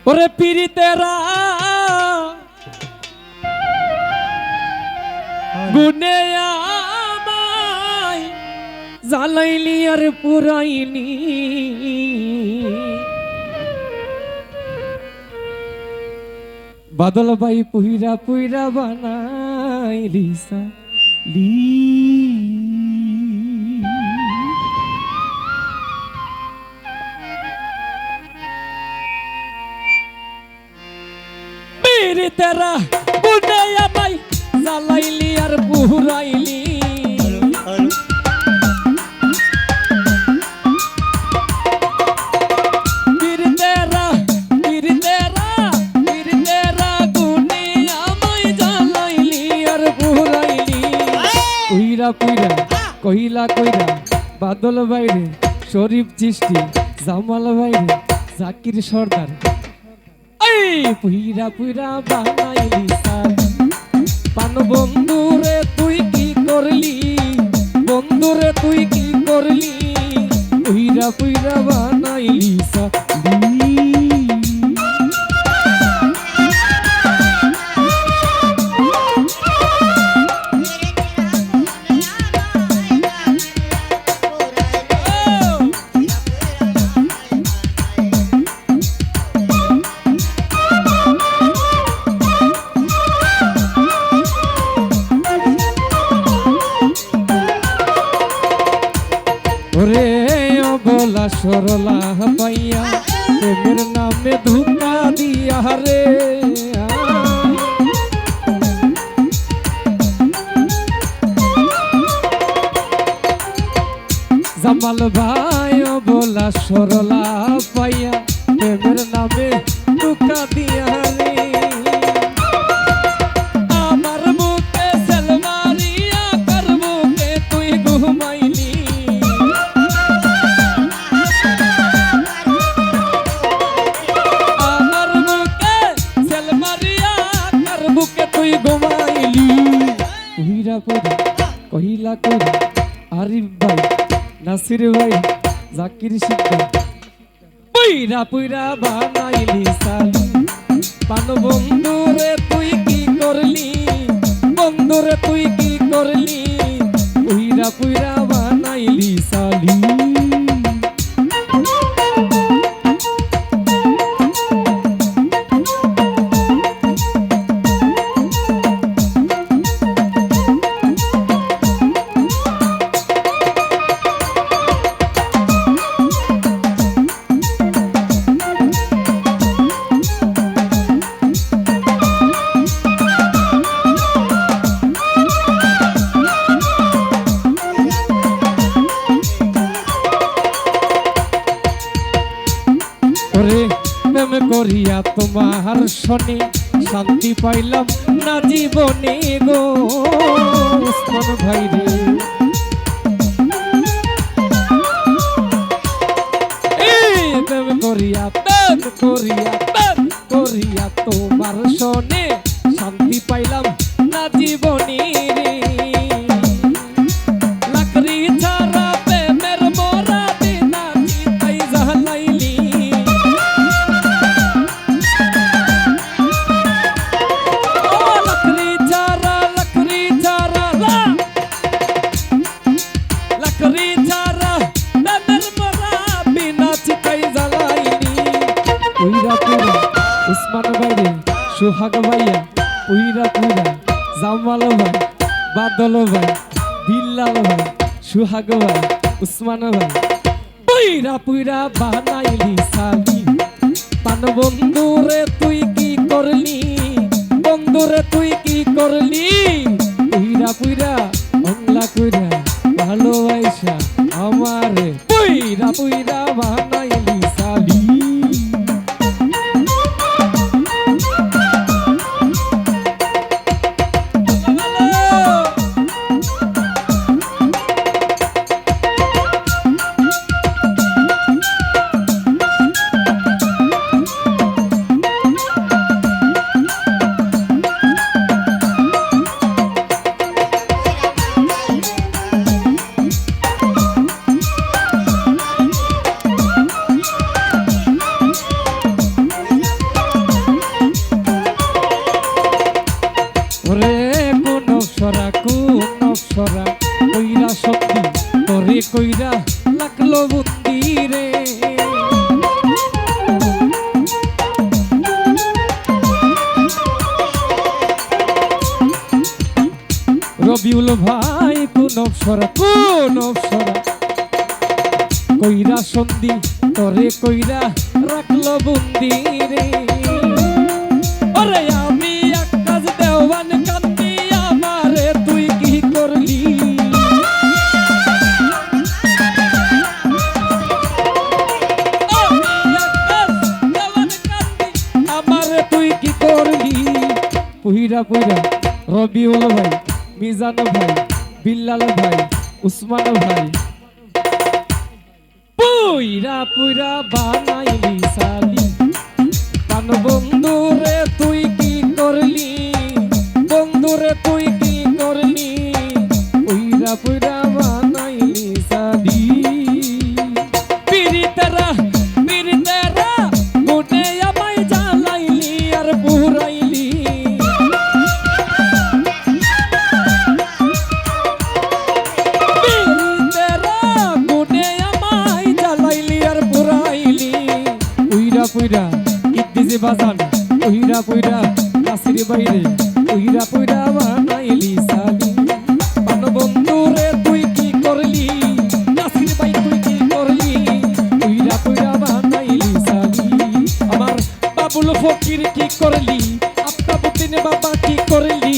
ওরে পীড়িতেরা গুনে আমায় জ্বালাইলি আর পুরাইলি বাদল ভাই পুইরা পুইরা বানাইলি সালি পীড়িতেরা গুনে আমায় জ্বালাইলি আর পুরাইলি পুইরা কহিলা কইরা বাদল বাইরে শরীফ চিষ্টি জামাল বাইরে জাকির সর্দার এই পুইরা পুইরা বানাইলি সালি পান বন্ধুরে তুই কি করলি বন্ধুরে তুই কি করলি পুইরা পুইরা বানাইলি সালি ওরে অবলা সরলা পাইয়া প্রেমের নামে ধোঁকা দিয়া রে জামাল ভাই অবলা সরলা পাইয়া প্রেমের নামে ধোঁকা দিয়া রে আমার বুকে সেলমারিয়া কার বুকে তুই ঘুমাইলি কহিলা কইরা আরিফ ভাই নাসির ভাই জাকির শিকদার পুইরা পুইরা বানাইলি সালি পান বন্ধুরে তুই কি করলি বন্ধুরে তুই কি করলি পুইরা পুইরা বানাইলি সালি প্রেম করিয়া তোমার শনি শান্তি পাইলাম না জীবনে গো ওসমান ভাই রে প্রেম করিয়া তোমার শনি শান্তি পাইলাম না জীবনে রে লাকড়ি ছাড়া প্রেমের মোরা দিনা চিতাই জ্বালাইলি উসমান ভাই সোহাগ ভাইয়া পুইরা পুইরা জামাল ভাই বাদল ভাই বিল্লাল ভাই সোহাগ ভাই উসমান ভাই পুইরা পুইরা বানাইলি সালি পান বন্ধুরে তুই কি করলি বন্ধুরে তুই কি করলি পুইরা পুইরা অংলা কইরা ভালোবাসা আমারে পুইরা পুইরা বানাইলি সালি রবিউল ভাই কোন অপসরা কইরা সন্ধি তরে কইরা রাখলো বন্দি রে ওরে আমি আকাশ দেওয়ান কান্দি আমারে তুই কি করলি আমারে তুই কি করলি পুইরা পুইরা রবিউল ভাই মিজান ভাই বিল্লাল ভাই উসমান ভাই পুইরা পুইরা বানাইলি সালি কান বন্ধুরে তুই কি করলি বন্ধুরে তুই কি করলি পুইরা পুইরা বানাইলি সালি পিরিতেরা গুনে আমায় জ্বালাইলি আর পুরাইলি পুইরা ইদ্দিজে বাজান পুইরা পুইরা কাশির বাইরে পুইরা পুইরা বানাইলি সালি পান বন্ধু রে তুই কি করলি কাশির বাই তুই কি করলি পুইরা পুইরা বানাইলি সালি আমার বাবুল ফকির কি করলি আপনার বুদ্দিনে বাবা কি করলি